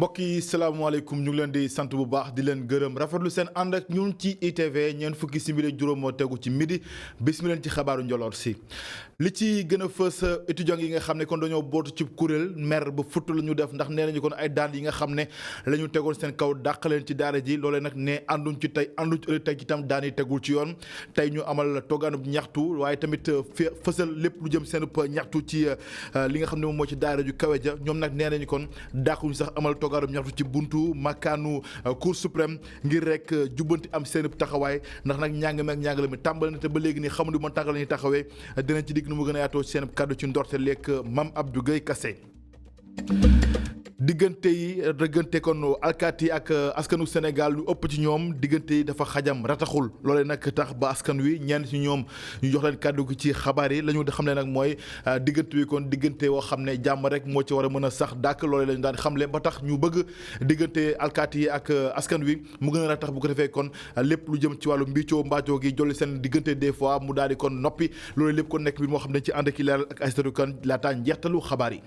mbokk yi salaamaaleykum ñu ngi leen di sant bu baax di leen gërëm rafetlu seen ànd ak ñun ci ITV ñeent fukki simili juróom moo tegu ci midi bis mi leen ci xabaaru njoloor si li ci gën a fës étudiants yi nga xam ne kon dañoo bootu ci kuréel mer ba futt la ñu def ndax nee nañu kon ay daan yi nga xam ne la ñu tegoon seen kaw dàq leen ci daara ji loolee nag ne ànduñ ci tey ànduñ ci ëllëg tey itam daan yi tegul ci yoon tey ñu amal toggaanub ñaxtu waaye tamit fësal lépp lu jëm seen ñaxtu ci li nga xam ne moom moo ci daara ju kawe ja ñoom nag nee nañu kon dàquñu sax amal toggaanub ñaxtu ci buntu makkaanu cour suprême ngir rek jubbanti am seen taxawaay ndax nag njàng mi ak njàngale mi tàmbali na te ba léegi nii xamuñu man tàngal la ñuy taxawee dinañ ci digg nu mu gën a yaatoo seen kàddu ci ndorte lekk Mame Abdou Guèye Kassé diggante yi diggante kon alkaati yi ak askanu Sénégal lu ëpp ci ñoom diggante yi dafa xajam rataxul loolee nag tax ba askan wi ñenn ci ñoom ñu jox leen kàddu gi ci xabaar yi la ñu xam ne nag mooy diggante wi kon diggante woo xam ne jàmm rek moo ci war a mën a sax dàkk loolee la ñu daan xamle ba tax ñu bëgg diggante alkaati yi ak askan wi mu gën a ratax bu ko defee kon lépp lu jëm ci wàllu mbiicoo mbaacoo gi jolli seen diggante des fois mu daal di kon noppi loolu lépp kon nekk bi moo xam ne ci ànd ki leeral ak Aïssatou Kane laataa njeextalu xabaar yi.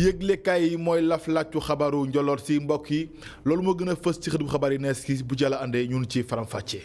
yëglekaay yi mooy laf làccu xabaaru njoloor si mbokk yi loolu moo gën a fës ci xëtu xabaar yi nees ki bu jàlla àndee ñun ci faram-fàccee.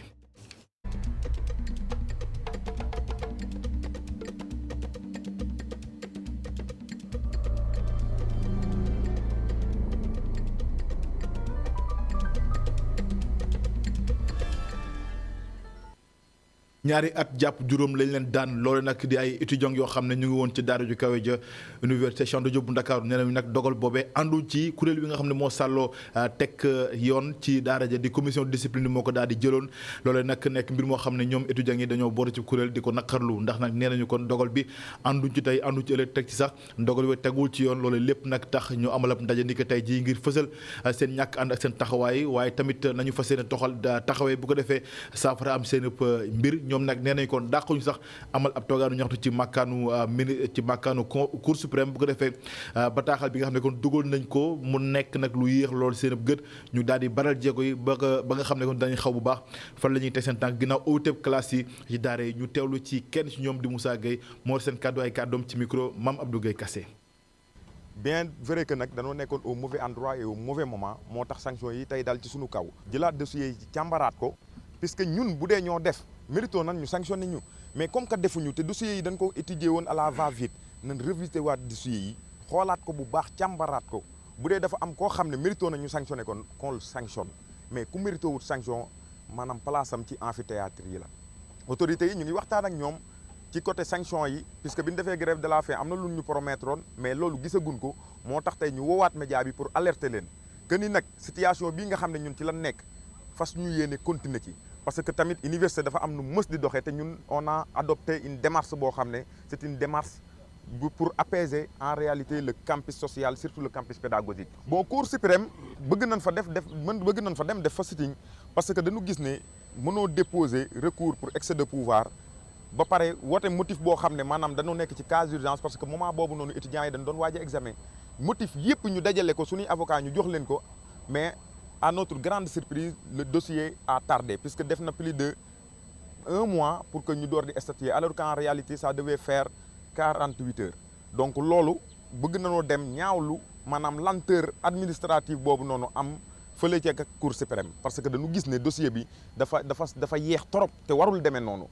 ñaari at jàpp juróom lañ leen daan loolu nag di ay étudiants yoo xam ne ñu ngi woon ci daara ju kawe ja université Cheikh Anta Diop bu Ndakaaru nee nañu nag dogal boobee àndu ci kuréel bi nga xam ne moo sàlloo teg yoon ci daara ja di commission de discipline moo ko daal di jëloon loolu nag nekk mbir moo xam ne ñoom étudiants yi dañoo booru ci kuréel di ko naqarlu ndax nag nee nañu kon dogal bi ànduñ ci tey ànduñ ci ëllëg teg ci sax dogal bi tegul ci yoon loolu lépp nag tax ñu amal ab ndaje ni ko tey jii ngir fësal seen ñàkk ànd ak seen taxawaay waaye tamit nañu fas yéene toxal taxawee bu ko defee saafara am seen mbir ñoom nag nee nañ kon dàquñu sax amal ab toogaanu ñaxtu ci makkaanu cour suprême bu ko defee bataaxal bi nga xam ne kon dugal nañ ko mu nekk nag lu yéex loolu seen gët ñu daal di baral jéego yi ba nga xam ne kon dañuy xaw bu baax fan la ñuy teg seen tànk ginnaaw owteb classe yi ci daara yi ñu teewlu ci kenn ci ñoom di Moussa Gueye moo seen kàddu ay kàddoom ci micro Mame Abdou Guèye Kassé. bien vrai que nag dañoo nekkoon au mauvais endroit et au mauvais moment moo tax sanction yi tey dal ci suñu kaw jëlaat dossier yi càmbaraat ko puisque ñun bu dee ñoo def mérito nan ñu sanctionné ñu mais comme que defuñu te dossiers yi dañ ko étudier woon à la va-vite nañ revisité waat dossiers yi xoolaat ko bu baax càmbaraat ko bu dee dafa am koo xam ne mérito na ñu sanctionné kon qu'on sanctionne mais ku mérito wut sanction maanaam place am ci amphithéâtre yi la autorités yi ñu ngi waxtaan ak ñoom ci côté sanction yi puisque bi ñu defee grève de la faim am na lu ñu promettre woon mais loolu gisaguñ ko moo tax tey ñu woowaat média bi pour alerter leen que ni nag situation bii nga xam ne ñun ci lan nekk fas ñu yéene continuer ci parce que tamit université dafa am nu mës di doxee te ñun on a adopté une démarche boo xam ne c'est une démarche pour apaiser en réalité le campus social surtout le campus pédagogique. bon cour suprême bëgg nañ fa dem def fa sitting parce que dañu gis ne mënoo déposer recours pour excès de pouvoir ba pare woote motif boo xam ne maanaam dañoo nekk ci cas d'urgence parce que moment boobu noonu étudiants yi dañ doon waaj a examen motif yëpp ñu dajale ko suñuy avocat ñu jox leen ko mais. À notre grande surprise le dossier a tardé puisque def na plus de 1 mois pour que ñu door di statuer alors qu'en réalité ça devait faire 48 heures donc loolu bëgg nañoo dem ñaawlu maanaam lenteur administrative boobu noonu am fële ca cour suprême parce que dañu gis ne dossier bi dafa yeex trop te warul demee noonu.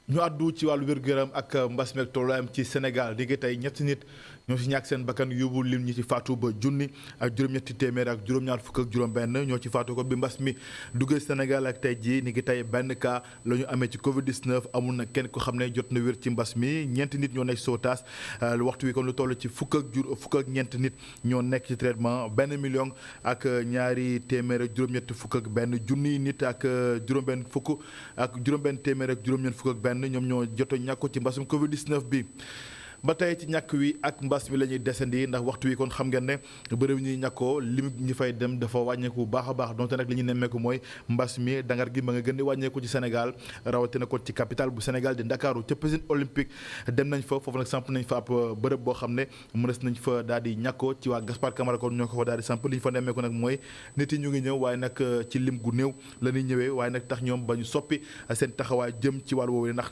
ñu àddu ci wàllu wér-gu-yaram ak mbas meeg tolluwaayam ci Sénégal di nga tey ñetti nit ñoo si ñàkk seen bakkan yóbbu lim ñi ci faatu ba junni ak juróom-ñetti téeméer ak juróom-ñaar fukk ak juróom-benn ñoo ci faatu ko bi mbas mi duggee Sénégal ak tey jii ni ngi tey benn cas la ñu amee ci Covid 19 amul na kenn ko xam ne jot na wér ci mbas mi ñeenti nit ñoo nekk Sowtas waxtu wi kon lu toll ci fukk ak ñeenti nit ñoo nekk ci traitement 1 million ak ñaari téeméer ak juróom-ñetti fukk ak benn junni nit ak juróom-benn fukk ak juróom-benn téeméer ak juróom-ñeent fukk ak benn ñoom ñoo joto ñàkku ci mbasum Covid 19 bi. ba tey ci ñàkk wi ak mbas mi la ñuy desandi ndax waxtu wi kon xam ngeen ne bërëb ñuy ñàkkoo lim ñi fay dem dafa wàññeeku bu baax a baax donte nag li ñu nemmeeku mooy mbas mi dangar gi ma nga gën di wàññeeku ci Sénégal rawatina kon ci capitale bu Sénégal di Ndakaaru ca piscine olympique dem nañ fa foofu nag samp nañ fa ab bërëb boo xam ne mënees nañ fa daal di ñàkkoo ci waa Gaspard Camara kon ñoo ko fa daal di samp li ñu fa nemmeeku nag mooy nit yi ñu ngi ñëw waaye nag ci lim gu néew la ñuy ñëwee waaye nag tax ñoom ba ñu soppi seen taxawaay jëm ci wàllu woowu ndax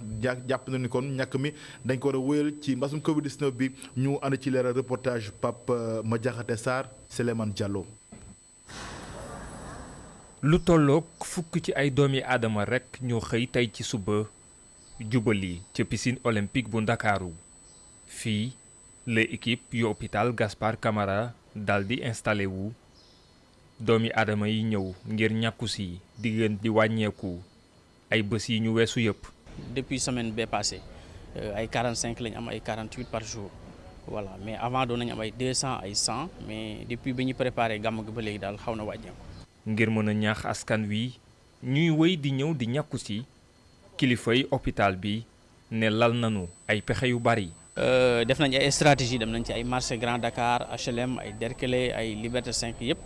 jàpp na ni kon ñàkk mi dañ ko war a wéyal ci mbas mbasum Covid-19 bi ñu ànd ci leeral reportage Pape Madiakhaté Sarr Souleymane Diallo. lu tolloog fukk ci ay doomi aadama rekk ñoo xëy tey ci suba jubali ca piscine olympique bu Ndakaaru fii la équipe yu hôpital Gaspard Camara daldi installé wu doomi aadama yi ñëw ngir ñàkku si diggante di wàññeeku ay bés yi ñu weesu yëpp. depuis semaine bee passé ay 45 lañ am ay 48 par jour voilà mais avant doon nañu am ay 200 ay 100 mais depuis bi ñu préparé gàmm gi ba léegi daal xaw na wàññeeku. ngir mën a ñaax askan wi ñuy wéy di ñëw di ñàkku si kilifay hôpital bi ne lal nañu ay pexe yu bari. def nañ ay stratégie dem nañ ci ay marché Grand Dakar HLM ay Derklé ay Liberté 5 yëpp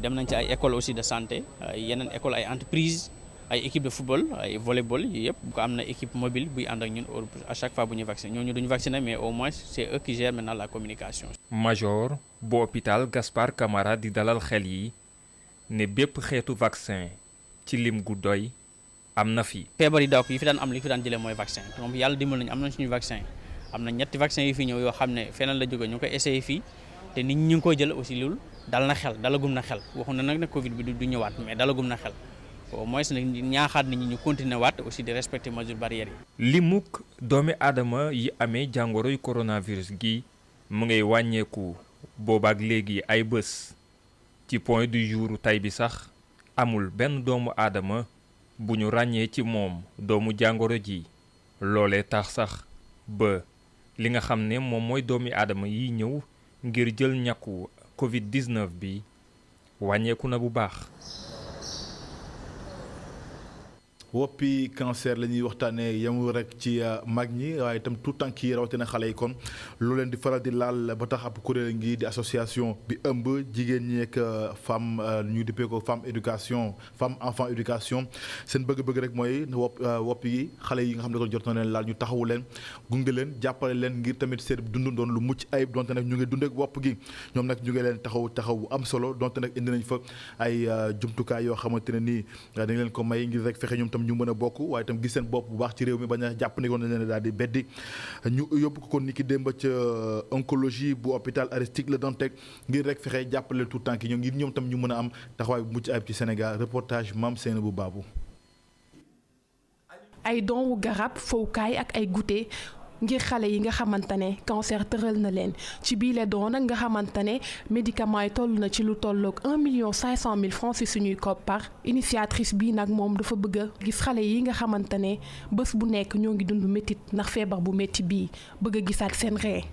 dem nañ ci ay école aussi de santé ay yeneen école ay entreprise ay équipe de football ay volleyball yi yëpp bu ko am na équipe mobile buy ànd ak ñun à chaque fois bu ñuy vacciner ñooñu duñu vacciner mais au moins c'est eux qui gèrent maintenant la communication. major bu hôpital Gaspard Camara di dalal xel yi ne bépp xeetu vaccin ci lim gu doy am na fi. feebar yi daaw yi fi daan am li fi daan jëlee mooy vaccin donc yàlla dimbal nañu am nañ suñu vaccin am na ñetti vaccin yi fi ñëw yoo xam ne feneen la jóge ñu koy essayé fii te nit ñi ngi koy jël aussi loolu dal na xel dalagum na xel waxu na nag ne Covid bi du ñëwaat mais dalagum na xel au moins nag ñaaxaat nit ñi ñu continuer waat aussi di respecter mesures barrières yi. limuk doomi aadama yi amee jàngoroy coronavirus gi mu ngay wàññeeku boobaak léegi ay bés ci point du jour tey bi sax amul benn doomu aadama bu ñu ràññee ci moom doomu jàngoro ji loolee tax sax ba li nga xam ne moom mooy doomi aadama yi ñëw ngir jël ñàkku Covid-19 bi wàññeeku na bu baax. woppi cancer la ñuy waxtaanee yemul rek ci mag ñi waaye itam tout tànk yi rawatina xale yi kon lu leen di faral di laal ba tax ab kuréel ngi di association bi ëmb jigéen ñi ak femme ñu dippee ko femme éducation femme enfant éducation seen bëgg-bëgg rek mooy wopp yi xale yi nga xam ne kon jot na leen laal ñu taxawu leen gunge leen jàppale leen ngir tamit seen dund doon lu mucc ayib donte nag ñu ngi dund ak wopp gi ñoom nag ñu ngi leen taxaw bu am solo donte nag indi nañ fa ay jumtukaay yoo xamante ne nii dañ leen ko may ngir rek fexe ñoom tam ñu mën a bokk waaye itam gis seen bopp bu baax ci réew mi bañ a jàpp ne ko ne daal di beddi ñu yóbbu ko kon ni ki démb ca oncologie bu hôpital Aristide Le Dantec ngir rek fexe jàppale tout tànk yi ñoom ngir ñoom tam ñu mën a am taxawaay bu mucc ayib ci Sénégal reportage Mame Seynabou Babou. ay doomu garab fowukaay ak ay goûter ngir xale yi nga xamante ne cancer tëral na leen ci biile doon nag nga xamante ne médicament yi toll na ci lu tolloog 1,5 million francs ci suñuy koppar initiatrice bii nag moom dafa bëgg a gis xale yi nga xamante ne bés bu nekk ñoo ngi dund métit ndax feebar bu métti bii bëgg a gisaat seen ree.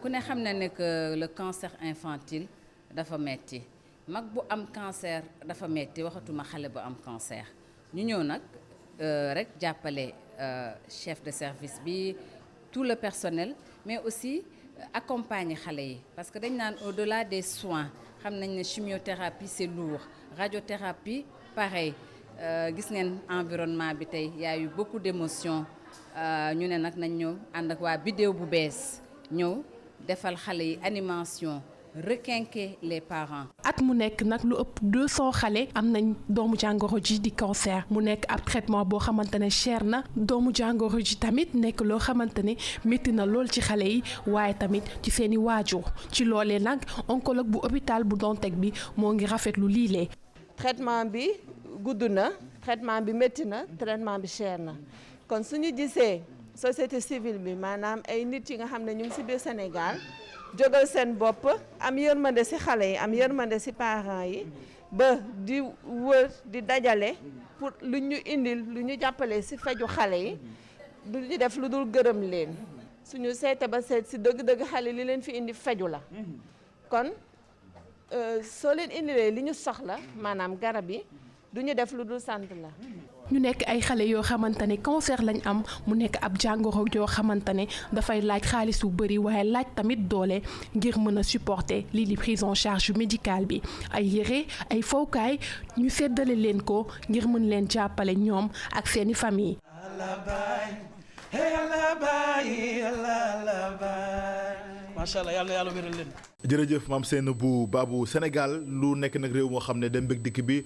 ku ne xam na ne que le cancer infantile dafa metti mag bu am cancer dafa metti waxatuma xale bu am cancer ñu ñëw nag rek jàppale chef de service bi. tout le personnel mais aussi accompagner xale yi parce que dañ naan au-delà des soins xam nañ ne chimiothérapie c'est lourd radiothérapie pareil gis ngeen environnement bi tey y a eu beaucoup d'émotions ñu ne nag nañ ñëw ànd ak waa Biddew bu bees ñëw defal xale yi animation requinquer les parents. at mu nekk nag lu ëpp 200 xale am nañ doomu jàngoro ji di cancer mu nekk ab traitement boo xamante ne cher na doomu jàngoro ji tamit nekk loo xamante ne métti na lool ci xale yi waaye tamit ci seeni waajur ci loolee nag oncologue bu hôpital bu Dantec bi moo ngi rafetlu liilee. traitement bi gudd na traitement bi métti na traitement bi cher na kon suñu gisee société civile bi maanaam ay nit yi nga xam ne ñu ngi ci biir Sénégal. jógal seen bopp am yërmande ci xale yi am yërmande ci parents yi ba di wër di dajale pour lu ñu indil lu ñu jàppale ci faju xale yi du ñu def lu dul gërëm leen suñu seete ba seet ci dëgg-dëgg xale li leen fi indi faju la kon soo leen indilee li ñu soxla maanaam garab yi du ñu def lu dul sant la. ñu nekk ay xale yoo xamante ne cancer lañ am mu nekk ab jàngoro yoo xamante ne dafay laaj xaalis bu bëri waaye laaj tamit doole ngir mën a supporter lii di prise en charge médicale bi ay yére ay fowkaay ñu seddale leen ko ngir mën leen jàppale ñoom ak seeni famille. macha allah yàlla wéral leen. jërëjëf maam Seynabou Babou Sénégal lu nekk nag réew moo xam ne dem bëgg dikk bi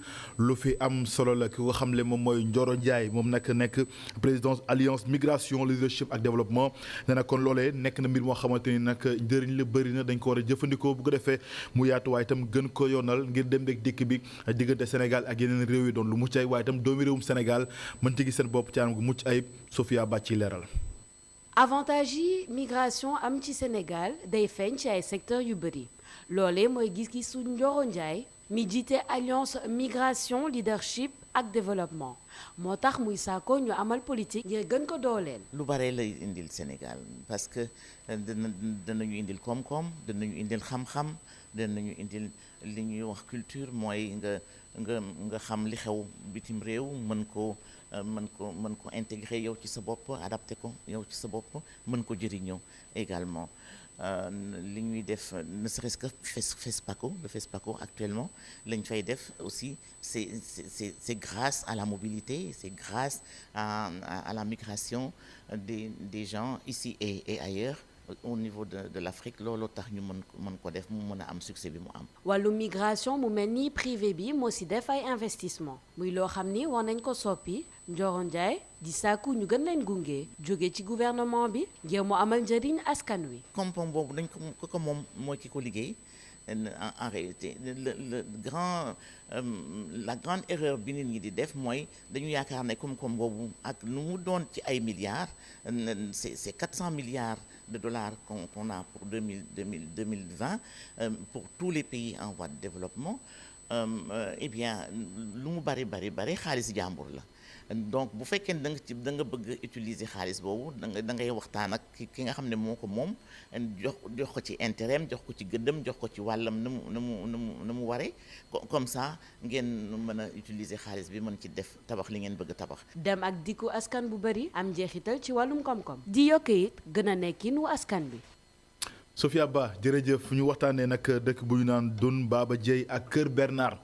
lu fi am solo la ki nga xam ne moom mooy Ndioro Ndiaye moom nag nekk présidence alliance migration leadership ak développement nee na kon loolee nekk na mbir moo xamante ni nag njëriñ la bëri na dañ ko war a jëfandikoo bu ko defee mu yaatu waaye itam gën ko yoonal ngir dem bëgg dikk bi diggante Sénégal ak yeneen réew yi doon lu mucc ayib waaye itam doomi réewum Sénégal mën ci gis seen bopp ci anam gu mucc ayib Sophia Ba ci leeral. avantage yi migration am ci Sénégal day feeñ ci ay secteurs yu bëri loolee mooy gis-gisu Ndioro Ndiaye mi jiite alliance migration leadership ak développement moo tax muy saako ñu amal politique ngir gën ko dooleel. lu bare lay indil Sénégal parce que danañu indil koom-koom danañu indil xam-xam danañu indil li ñuy wax culture mooy nga xam li xew bitim réew mën ko intégrer yow ci sa bopp adapté ko yow ci sa bopp mën ko jëriñoo également li ñuy def ne serait-ce que FESPACO le FESPACO actuellement lañ fay def aussi c'est grâce à la mobilité c'est grâce à la migration des gens ici et ailleurs au niveau de l'Afrique looloo tax ñu mën ko def mu mën a am succès bi mu am. wàllu migration mu mel ni privé bi moo si def ay investissement muy loo xam ni war nañ ko soppi Ndioro Ndiaye di sàkku ñu gën leen gunge jóge ci gouvernement bi ngir mu amal njëriñ askan wi. koom-koom boobu dañ ko moom mooy ki ko liggéey en réalité la grande erreur bi nit ñi di def mooy dañu yaakaar ne koom-koom boobu ak nu mu doon ci ay milliards c'est 400 milliards de dollars qu'on a pour 2020 pour tous les pays en voie de développement eh bien lu mu bari xaalis jàmbur la donc bu fekkee ne da nga bëgg utiliser xaalis boobu da ngay waxtaan ak ki nga xam ne moo ko moom jox ko ci intérêt jox ko ci gëddëm jox ko ci wàllam na mu waree comme ça ngeen mën a utiliser xaalis bi mën ci def tabax li ngeen bëgg tabax. dem ak dikku askan bu bari am njeexital ci wàllum koom-koom. di yokk it gën a nekkin wu askan bi. Sophia Ba jërëjëf ñu waxtaanee nag dëkk bu ñu naan Dun Baba Dieye ak Kër Bernard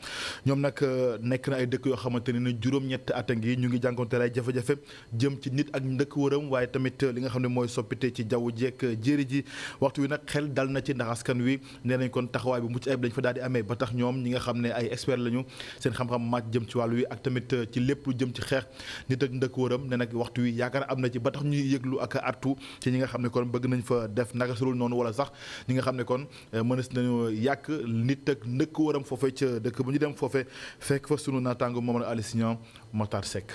ñoom nag nekk na ay dëkk yoo xamante ne juróom-ñett at a ngi ñu ngi jànkonteel ay jafe-jafe jëm ci nit ak ndëkk wëram waaye tamit li nga xam ne mooy soppite ci jaww jeek jéeri ji waxtu wi nag xel dal na ci ndax askan wi nee nañ kon taxawaay bu mucc ayib dañ fa daal di amee ba tax ñoom ñi nga xam ne ay expert lañu seen xam-xam màcc jëm ci wàllu wi ak tamit ci lépp lu jëm ci xeex nit ak ndëkk wëram ne nag waxtu wi yaakaar am na ci ba tax ñuy yëglu ak artu ci ñi nga xam ne kon bëgg nañ fa def naka sulul noonu wala sax ñi nga xam ne kon mënees nañu yàq nit ak ndëkk waram foofee ca dëkk bu ñu dem foofee fekk fa sunu naataango Mamadou Aliou Signan Matar Seck.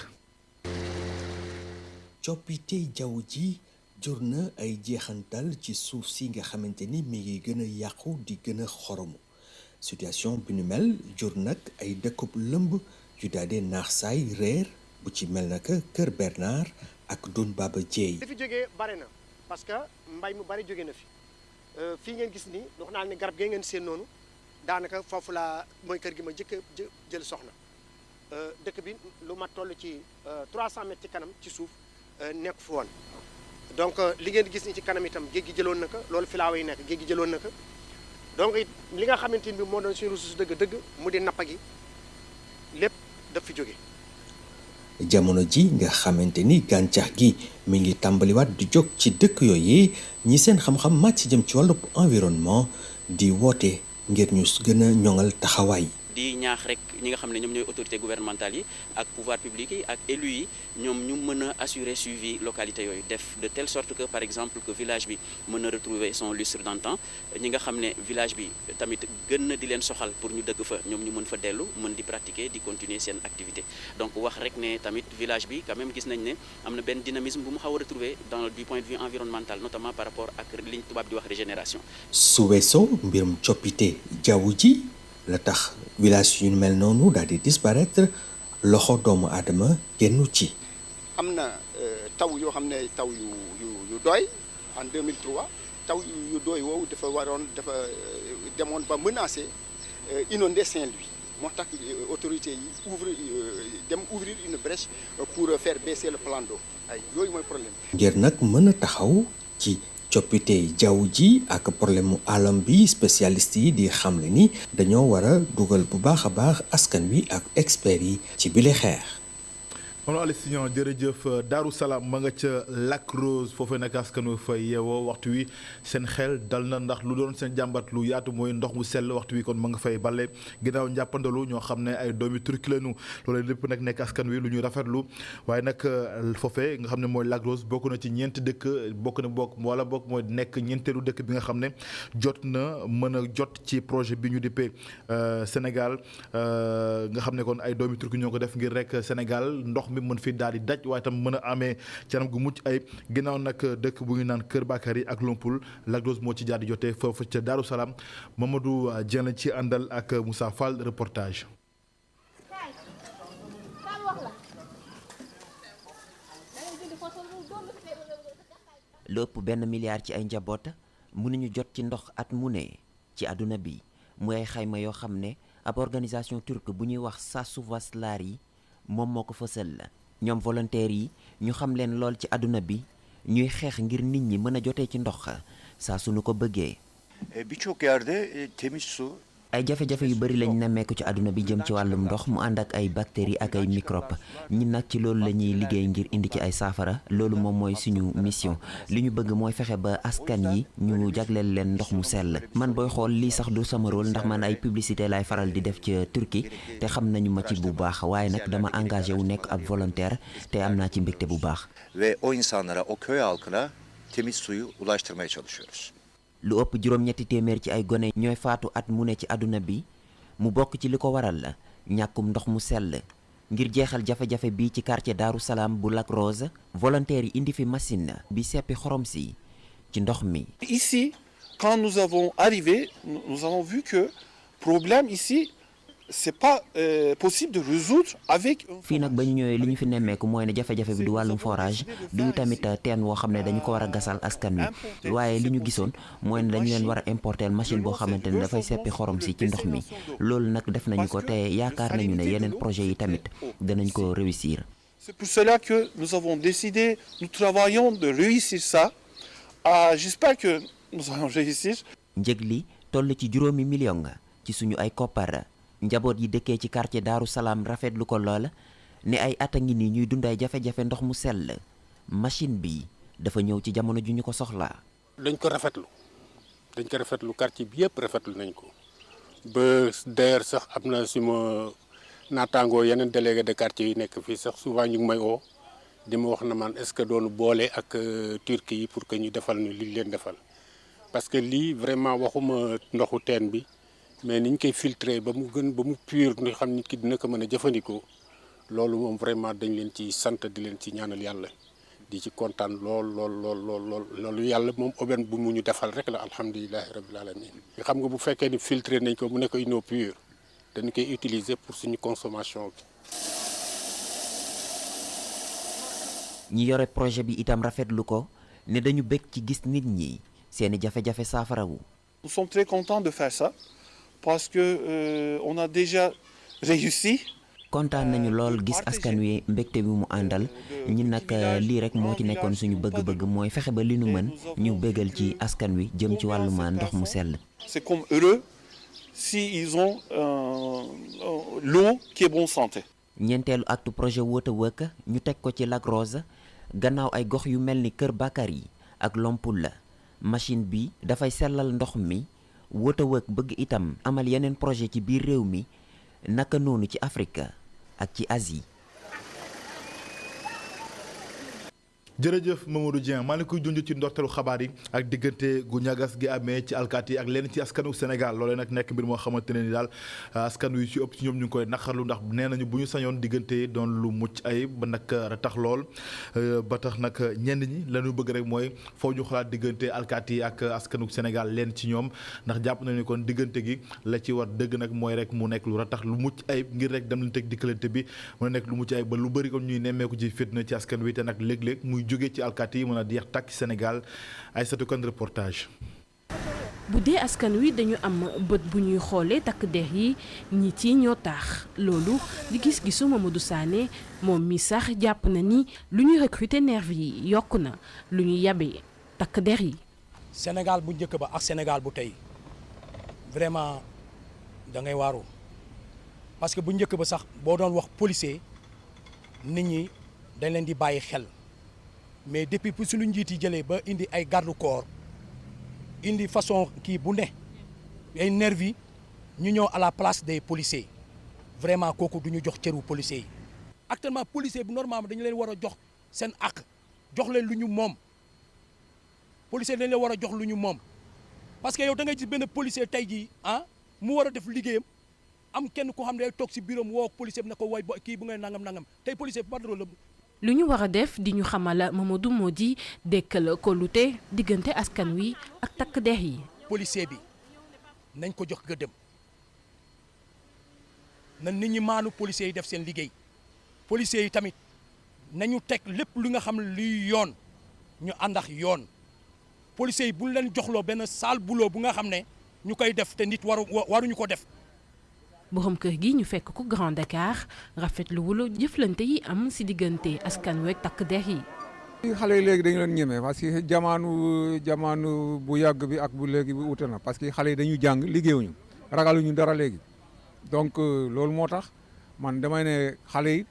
coppite jaww ji jur na ay jeexantal ci suuf si nga xamante ni mi ngi gën a yàqu di gën a xoromu situation bi nu mel jur nag ay dëkkub lëmb yu daal di naax saay réer bu ci mel naka Kër Bernard ak Dun Baba Dieye. li fi jógee bare na parce que mbay mu bari jóge na fi. fii ngeen gis ni wax naa ne garab gee ngeen seen noonu daanaka foofu laa mooy kër gi ma jëkk jël soxna dëkk bi lu ma toll ci 300 mètres ci kanam ci suuf nekk fu woon donc li ngeen gis ni ci kanam itam géej gi jëloon na ko loolu filaawa yi nekk géej gi jëloon na ko donc it li nga xamante ni bi moo doon suñu ressource dëgg mu di nappa gi lépp daf fi jóge jamono ji nga xamante ni gàncax gi mi ngi tàmbaliwaat di jóg ci dëkk yooyu ñi seen xam-xam màcc jëm ci wàllu environnement di woote ngir ñu gën a ñoŋal taxawaay. di ñaax rek ñi nga xam ne ñoom ñooy autorités gouvernementales yi ak pouvoir public yi ak élus yi ñoom ñu mën a assurer suivi localité yooyu def de telle sorte que par exemple que village bi mën a retrouver son lustre d'antan ñi nga xam ne village bi tamit gën na di leen soxal pour ñu dëkk fa ñoom ñu mën fa dellu mën di pratiquer di continuer seen activité donc wax rek ne tamit village bi quand même gis nañ ne am na benn dynamisme bu mu xaw a retrouver du point de vue environnemental notamment par rapport ak liñ tubaab di wax régénération. su weesoo mbirum coppite jaww ji la tax village yu mel noonu daal di disparaître loxo doomu aadama génnu ci. am na taw yoo xam ne taw yu doy en 2003 taw yu doy woowu dafa demoon ba menacé inonder Saint-Louis moo tax autorités yi ouvrir une brèche pour faire baisser le plan d'eau ay yooyu mooy problème. ngir nag mën a taxaw ci. coppite jaww ji ak problème mu alam bi spécialiste yi di xamle ni dañoo war a dugal bu baax a baax askan wi ak experts yi ci bile xeex. Mamadou Aliou Signon jërëjëf. Daaru Salaam ma nga ca Lac Rose foofee nag askan wi fa yeewoo waxtu wi seen xel dal na ndax lu doon seen jàmbat lu yaatu mooy ndox mu sell waxtu wi kon ma nga fay bale ginnaaw njàppandalu ñoo xam ne ay doomi Turki lañu loolu lépp nag nekk askan wi lu ñuy rafetlu waaye nag foofee nga xam ne mooy Lac Rose bokk na ci ñeenti dëkk bokk mooy nekk ñeenteelu dëkk bi nga xam ne jot na mën a jot ci projet bi ñu dippee Sénégal nga xam ne kon ay doomi Turki ñoo ko def ngir rek Sénégal ndox mi mën fi daal di daj waaye tam mën a amee ci anam gu mucc ay ginnaaw nag dëkk bu ñu naan Kër Bakary ak Lompoul Lac Rose moo ci jaar di jotee foofu ca Daaru Salaam Mamadou Dieng ci àndal ak Moussa Fall reportage. lu ëpp benn milliard ci ay njaboot mënuñu jot ci ndox at mu ne ci àdduna bi muy ay xayma yoo xam ne ab organisation turque bu ñuy wax Sasuvaslari moom moo ko fësal la ñoom volontaires yi ñu xam leen lool ci àdduna bi ñuy xeex ngir nit ñi mën a jotee ci ndox saa suñu ko bëggee. Birçok yerde temiz su ay jafe-jafe yu bari lañ nemmeeku ci àdduna bi jëm ci wàllum ndox mu ànd ak ay bactéries ak ay microbe ñi nag ci loolu la ñuy liggéey ngir indi ci ay saafara loolu moom mooy suñu mission li ñu bëgg mooy fexe ba askan yi ñu jagleel leen ndox mu sell man booy xool lii sax du sama rôle ndax man ay publicité lay faral di def ca Turquie te xam nañu ma ci bu baax waaye nag dama engagé wu nekk ab volontaire te am naa ci mbégte bu baax. ve o insanlara o köy halkına temiz suyu ulaştırmaya çalışıyoruz. lu ëpp juróom-ñetti téeméer ci ay gone ñooy faatu at mu ne ci àdduna bi mu bokk ci li ko waral la ñàkkum ndox mu sell ngir jeexal jafe-jafe bi ci quartier Daaru Salaam bu Lac Rose volontaires yi indi fi machine bi seppi xorom si ci ndox mi. Ici, quand nous avons arrivé, nous avons vu que problème ici c'est pas possible de résoudre avec. fii nag ba ñu ñëwee li ñu fi nemmeeku mooy ne jafe-jafe bi du wàllum forage du tamit teen woo xam ne dañu ko war a gasal askan wi waaye li ñu gisoon mooy ne dañu leen war a importer machine boo xamante ne dafay seppi xorom si ci ndox mi loolu nag def nañu ko te yaakaar nañu ne yeneen projet yi tamit danañ ko réussir. C'est pour cela que nous avons décidé, nous travaillons de réussir ça. J'espère que nous allons réussir. njëg li toll ci juróomi million nga ci suñu ay koppar. njaboot yi dëkkee ci quartier Daaru Salaam rafetlu ko lool ne ay at a ngi nii ñuy dund ay jafe-jafe ndox mu sell machine bi dafa ñëw ci jamono ju ñu ko soxlaa. dañ ko rafetlu quartier bi yëpp rafetlu nañ ko ba d'ailleurs sax am na suma naataangoo yeneen délégué de quartier yi nekk fii sax souvent ñu ngi may oo di ma wax na man est-ce que doonu boole ak Turquie yi pour que ñu defal ñu liñ leen defal parce que lii vraiment waxuma ndoxu teen bi. mais ni ñu koy filtré ba mu pur nga xam nit ki dina ko mën a jëfandikoo loolu moom vraiment dañ leen ci sant di leen ci ñaanal yàlla di ci kontaan lool loolu yàlla moom aubaine bu mu ñu defal rek la alhamdulilahi rabbil alamin nga xam nga bu fekkee ni filtré nañ ko mu nekk une eau pure dañu koy utiliser pour suñu consommation bi. ñi yore projet bi itam rafetlu ko ne dañu bëgg ci gis nit ñi seeni jafe-jafe saafarawu. Nous sommes très contents de faire ça. Parce que on a déjà réussi. kontaan nañu lool gis askan wi mbégte bi mu àndal ñi nag lii rek moo ci nekkoon suñu bëgg-bëgg mooy fexe ba li nu mën ñu bégal ci askan wi jëm ci wàllum ndox mu sell. C'est comme heureux si ils ont l'eau qui est bonne santé. ñeenteelu acte projet Water Works ñu teg ko ci Lac Rose gannaaw ay gox yu mel ni Kër Bakary ak Lompoul la machine bi dafay sellal ndox mi. Water Works bëgg itam amal yeneen projet ci biir réew mi naka noonu ci Afrique ak ci Asie. jërëjëf Mamadou Dieng maa ngi koy junj ci ndorteelu xabaar yi ak diggante gu ñagas gi amee ci alkaati yi ak lenn ci askanu Sénégal loolee nag nekk mbir moo xamante ne ni daal askan wi ci ëpp ci ñoom ñu ngi koy naqarlu ndax nee nañu bu ñu sañoon diggante doon lu mucc ay ba nag tax lool ba tax nag ñenn ñi la ñu bëgg rek mooy foo ñu xalaat diggante alkaati yi ak askanu Sénégal leen ci ñoom ndax jàpp nañu kon diggante gi la ci war dëgg nag mooy rek mu nekk lu ratax lu mucc ay ngir rek dem leen teg dikkalante bi mën a nekk lu mucc ay ba lu bëri kon ñuy nemmeeku ci fitna ci askan wi te nag léeg-léeg muy jóge ci alkaati yi mën a jeex tàkk Sénégal ay satu kan reportage. bu dee askan wi dañu am bët bu ñuy xoolee takk der yi ñi ci ñoo tax loolu di gis-gisu Mamadou Sané moom mi sax jàpp na ni lu ñuy recruter nervi yi yokk na lu ñuy yabee takk der yi. Sénégal bu njëkk ba ak Sénégal bu tey vraiment da ngay waaru parce que bu njëkk ba sax boo doon wax policier nit ñi dañ leen di bàyyi xel mais depuis pour suñu njiit yi jëlee ba indi ay garde corps indi façon kii bu ne ay nervi ñu ñëw à la place des policiers vraiment kooku du ñu jox cëru policiers yi actuellement policier bu normalement dañu leen war a jox seen àq jox leen lu ñu moom policier dañ leen war a jox lu ñu moom parce que yow da ngay gis benn policier tey jii mu war a def liggéeyam am kenn koo xam ne day toog si bureau woo policier bi ne ko way kii bu ngay nangam tey policier bi la lu ñu war a def di ñu xamal Mamadou moo di dekkal kóolute diggante askan wi ak takk der yi. policier bi nañ ko jox gëddëm na nit ñi maanu policiers yi def seen liggéey policiers yi tamit nañu teg lépp lu nga xam luy yoon ñu àndax yoon policiers yi bu leen joxloo benn sale boulot bu nga xam ne ñu koy def te nit waruñu ko def. borom kër gi ñu fekk ko Grand Dakar rafetlu wul jëflante yi am ci diggante askan wi ak takk der yi. xale yi léegi dañu leen ñeme parce que jamaanu bu yàgg bi ak bu léegi bi ute na parce que xale yi dañu jàng liggéeyuñu ragaluñu dara léegi donc loolu moo tax man damay ne xale yi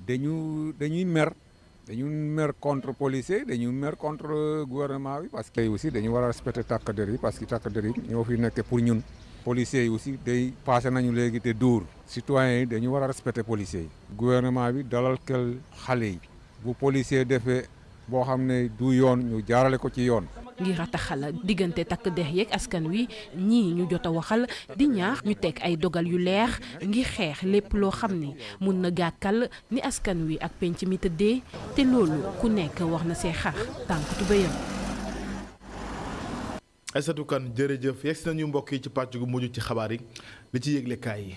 dañuy mer contre policier dañuy mer contre gouvernement bi parce que aussi dañu war a respecter takk der yi parce que takk der yi ñoo fi nekk pour ñun. policiers yi aussi day passé nañu léegi te dóor citoyens yi dañu war a respecter policiers yi gouvernement bi dalal kel xale yi bu policier defee boo xam ne du yoon ñu jaarale ko ci yoon. ngir rataxal diggante takk der yeeg askan wi ñii ñu jot a waxal di ñaax ñu teg ay dogal yu leer ngir xeex lépp loo xam ne mun na gàkkal ni askan wi ak penc mi tëddee te loolu ku nekk wax na see xar tànk tubéyam. Aïssatou Kane jërëjëf yegsi nañu mbokk yi ci pàcc gu mujj ci xabaar yi li ci yëgle kaay yi.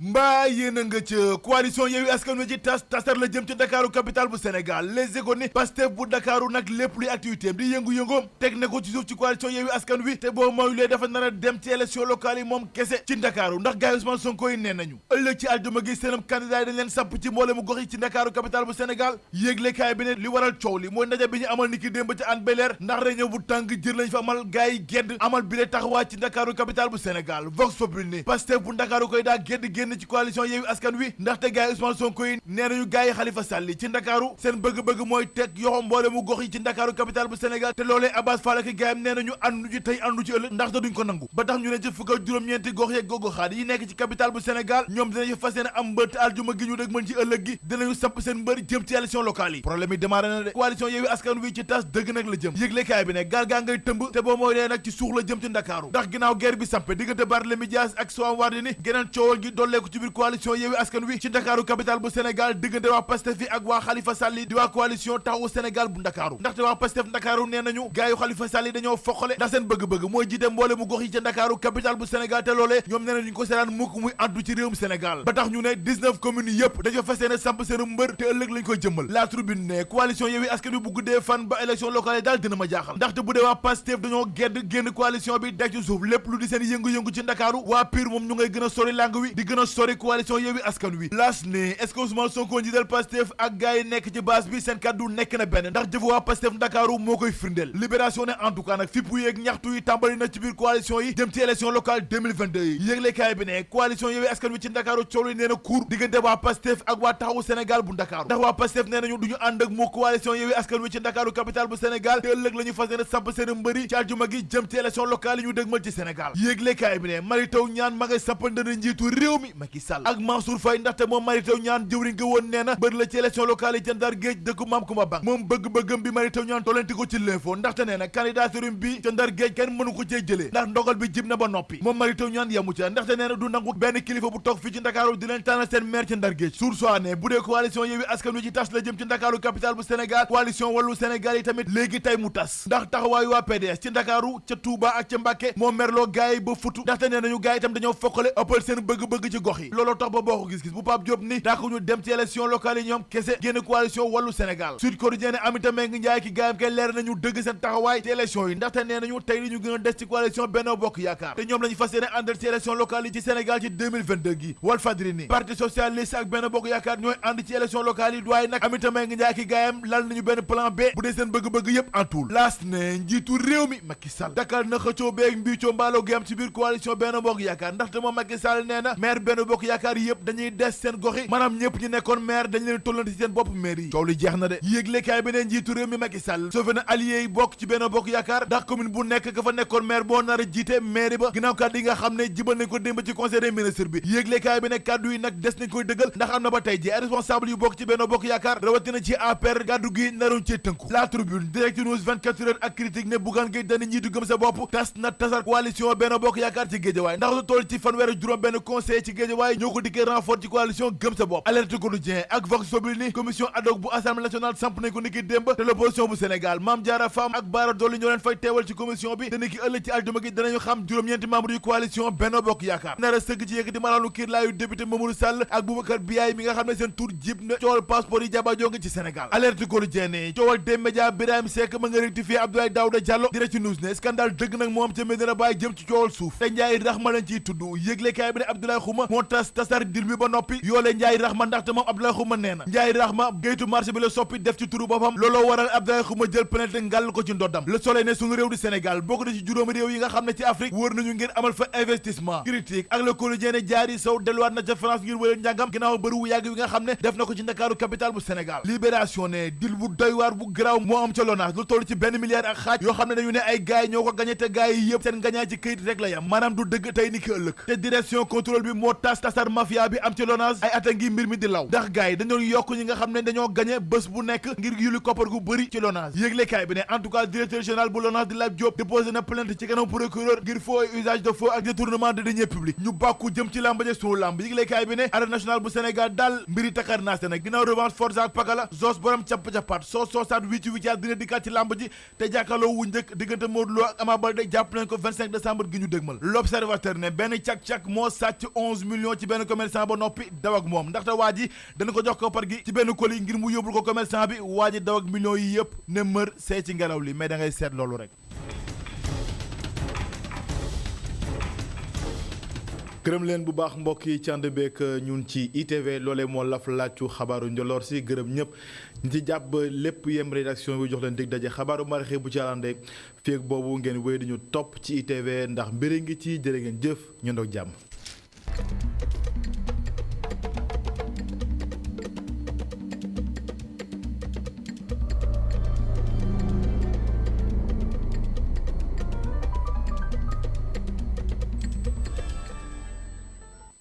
mbaa yéen a nga ca coalition Yewwi Askan Wi ci tasar la jëm ci Dakaru capitale bu Sénégal Les Échos ni Pastef bu Dakaru nag lépp luy activité am di yëngu-yëngoom teg na ko ci suuf ci coalition Yewwi Askan Wi te boo moyulee dafa nar a dem ci élection locale yi moom kese ci Dakaru ndax gars yi Ousmane Sonko yi nee nañu ëllëg ci aljuma gi seenam candidat yi dañ leen samp ci mboolemu gox yi ci Dakaru capitale bu Sénégal yéeglekaay bi ne li waral coow li mooy ndaje bi ñu amal niki démb ci Hann Bel-Air ndax réunion bu tàng jër lañ fa amal gars yi gedd amal bi le taxawaay ci Dakaru capitale bu Sénégal Vox Populi ni Pastef bu Dakaru koy daa gedd génn ci coalition Yewwi Askan Wi ndaxte gars yi Ousmane Sonko yi nee nañu gars yi Khalifa Sall ci Ndakaaru seen bëgg-bëgg mooy teg yoxo mboole mu gox yi ci Ndakaaru capitale bu Sénégal te loolee Abbas Fall ak gars yi nee nañu àndu ci tey àndu ci ëllëg ndaxte duñ ko nangu ba tax ñu ne ci fukk ak juróom-ñeenti gox yeeg gox-goxaat yi nekk ci capitale bu Sénégal ñoom dinañu fas yéene am mbër te aljuma gi ñu dëg mën ci ëllëg gi dinañu samp seen mbër jëm ci élection locale yi problème yi démarré na de coalition Yewwi Askan Wi ci tas dëgg nag la jëm yëglekaay bi ne gaal gaa ngay tëmb te boo mooy dee nag ci suux la jëm ci Ndakaaru ndax ginnaaw guerre bi sampe diggante Barthélémy Dias ak Soham Wardini geneen coowal gi dolleeku ci biir coalition Yewwi Askan Wi ci Ndakaaru capitale bu Sénégal diggante waa Pastef fi ak waa Khalifa Sall di waa coalition Taxawu Sénégal bu Ndakaaru ndaxte waa Pastef Ndakaaru nee nañu gaayu Khalifa Sall dañoo foqale ndax seen bëgg-bëgg mooy jiite mboole mu gox yi ca Ndakaaru capitale bu Sénégal te loolee ñoom nee nañu ko seetaan mukk muy addu ci réewum Sénégal ba tax ñu ne 19 communes yëpp dañoo fas yéene samp seen mbër te ëllëg lañ koy jëmmal La Tribune ne coalition Yewwi Askan Wi bu guddee fan ba élection locale yi daal dina ma jaaxal ndaxte bu dee waa Pastef dañoo gedd génn coalition bi daj ci suuf lépp lu di seen yëngu-yëngu ci Ndakaaru waa PUR moom ñu ngay gën a sori langue wi di gën a sori coalition Yewwi Askan Wi las ne est-ce que Ousmane Sonko njiital Pastef ak gars yi nekk ci base bi seen kàddu nekk na benn ndax jëfu waa Pastef Ndakaaru moo koy firndeel Libération ne en tout cas nag fippu yeeg ñaxtu yi tàmbali na ci biir coalition yi jëm ci élection locale 2022 yi yëglekaay bi ne coalition Yewwi Askan Wi ci Ndakaaru coow li nee na kuur diggante waa Pastef ak waa Taxawu Sénégal bu Ndakaaru ndax waa Pastef nee nañu duñu ànd ak mu coalition Yewwi Askan Wi ci Ndakaaru capitale bu Sénégal te ëllëg la ñu fas yéene samp seen mbëri ci aljuma gi jëm ci élection locale yi ñu dëgmal ci Sénégal yëglekaay bi ne Mary Teuw Niane ma ngay sampal ndënd njiitu réew mi Macky Sall ak Mansour Faye ndaxte moom Mary Teuw Niane jëwriñ nga woon nee na bër la ci élection locale yi ca Ndar Géej dëkku Maam Kumba Bang moom bëgg-bëggam bi Mary Teuw Niane tollanti ko ci l'info ndaxte nee na candidature bi ca Ndar Géej kenn mënu ko cee jëlee ndax ndogal bi jib na ba noppi moom Mary Teuw Niane yamu ca ndaxte nee na du nangu benn kilifa bu toog fii ci Ndakaaru di leen tànnal seen maire ci Ndar Géej Source A ne bu dee coalition Yewwi Askan Wi ci tas la jëm ci Ndakaaru capitale bu Sénégal coalition Wallu Sénégal yi tamit léegi tey mu tas ndax taxawaayu waa PDS ci Ndakaaru ca Touba ak ca Mbàkke moo merloo gaay yi ba futu ndaxte nee nañu gaay yi itam dañoo foqale ëppal seen bëgg-bëgg ci gox yi looloo tax ba bokk gis-gis bu Pape Diop ni daa ko ñu dem ci élection locale yi ñoom kese génn coalition Wallu Sénégal Sud Quotidien ne Aminata Mbengue Ndiaye ki gaayam kay leer nañu dëgg seen taxawaay ci élection yi ndaxte nee nañu tey li ñu gën a des ci coalition Benno Bokk Yaakaar te ñoom lañu fas yéene àndal ci élection locale yi ci Sénégal ci 2022 gi Walfadjri ni parti socialiste ak Benno Bokk Yaakaar ñooy ànd ci élection locale yi waaye nag Aminata Mbengue Ndiaye ki gaayam lal nañu benn plan B bu dee seen bëgg-bëgg yépp antul laas ne njiitu réew mi Macky Sall dakal na xëccoo beeg mbiicoo mbaaloo gi am ci biir coalition Benno Bokk Yaakaar ndaxte moom Macky Sall nee na maire Benno Bokk Yaakaar yëpp dañuy des seen gox yi maanaam ñëpp ñi nekkoon maire dañ leen tollanti ci seen bopp maire yi coow li jeex na de yéeglekaay bi ne njiitu réew mi Macky Sall sauvé na allié yi bokk ci Benno Bokk Yaakaar ndax commune bu nekk ka fa nekkoon maire boo nar a jiite maire ba ginnaaw kàddu yi nga xam ne jibal nañ ko démb ci conseil des ministres bi yéeglekaay bi ne kàddu yi nag des nañ koy dëggal ndax am na ba tey ji ay responsable yu bokk ci Benno Bokk Yaakaar rawatina ci APR kàddu gi naroon ci tënku La Tribune Direct News 24 heures ak critique ne Bougane Gueye Dany njiitu gëm sa bopp tas na tasar coalition Benno Bokk Yaakaar ci Guédiawaye ndax lu toll ci fanweer ak juróom benn conseil ci Guédiawaye ñoo ko dikkee renfort ci coalition gëm sa bopp Alerte Quotidien ak Vox Populi ni commission ad hoc bu assemblée nationale samp nañ ko niki démb te l'opposition bu Sénégal Mame Diarra Fam ak Bara Dolly ñoo leen fay teewal ci commission bi te niki ëllëg ci aljuma gi danañu xam juróom-ñeenti membre yu coalition Benno Bokk Yaakaar nar a sëgg ci yëkkati malaanu kiir laayu député Mamadou Sall ak Boubacar Biaye mi nga xam ne seen tur jib na coowal passeport yi jaba jonge ci Sénégal Alerte Quotidien ne coowal D-Média Birahim Seck ma nga rectifier Abdoulaye Daouda Diallo Direct News ne scandale dëgg nag moom ca Medina Baye jëm ci coowal suuf te Ndiaye Rahma lañ ciy tudd yëglekaay bi ne Abdoulaye Khouma moo tasar dil mi ba noppi yoolee Ndiaye Rahma ndaxte moom Abdoulaye Khouma nee na Ndiaye Rahma géytu marché bi la soppi def ci turu boppam looloo waral Abdoulaye Khouma jël plainte ngàll ko ci ndoddam Le Soleil ne suñu réew di Sénégal bokk na ci juróomi réew yi nga xam ne ci Afrique wër nañu ngir amal fa investissement critique ak Le Quotidien ne Diary Sow delluwaat na ca France ngir wëyal njàngam ginnaaw bëri wu yàgg wi nga xam ne def na ko ci Ndakaaru capitale bu Sénégal Libération ne dil bu doy waar bu garaaw moo am ca LONASE lu toll ci $1 milliard ak xaaj yoo xam ne dañu ne ay gaay ñoo ko gañe te gaay yi yëpp seen gañaay ci këyit rek la yam maanaam du dëgg tey ni ki ëllëg te direction contrôle bi moo tasar mafia bi am ci LONASE ay ata ngi mbir mi di law ndax gaay dañoo yokk ñi nga xam ne dañoo gañe bés bu nekk ngir yuli koppar gu bëri ci LONASE yëglekaay bi ne en tout cas directeur général bu LONASE di Lat Diop déposé na plainte ci kanam procureur ngir faux et usage de faux ak détournement de deniers publics ñu bàkku jëm ci làmb ja sunu làmb yëglekaay bi ne arène nationale bu Sénégal daal mbiri takar naase nag ginnaaw revanche Forza ak Pakala Zos borom capp-cappaat soosaat wicci wiccaat dina dikkaat ci làmb ji te jàkkaarloo wu njëkk diggante Modou Lo ak Ama Baldé jàpp nañ ko 25 décembre gi ñu dégmal L'Observateur ne benn cak-cak moo sàcc 11 millions ci benn commerçant ba noppi daw ak moom ndaxte waa ji dana ko jox koppar gi ci benn colis ngir mu yóbbul ko commerçant bi waa ji daw ak millions yi yëpp ne mër see ci ngelaw li mais da ngay seet loolu rek gërëm leen bu baax mbokk yi ci ànd beek ñun ci ITV loolee moo laf laajcu xabaaru njoloor si gërëm ñëpp ñu ci jàpp ba lépp yem rédaction bi jox leen dig daje xabaaru maraxee bu ci àlande fii ak boobu ngeen wéy di ñu topp ci ITV ndax mbiri ngi ci jërë ngeen jëf ñu ndoog jàmm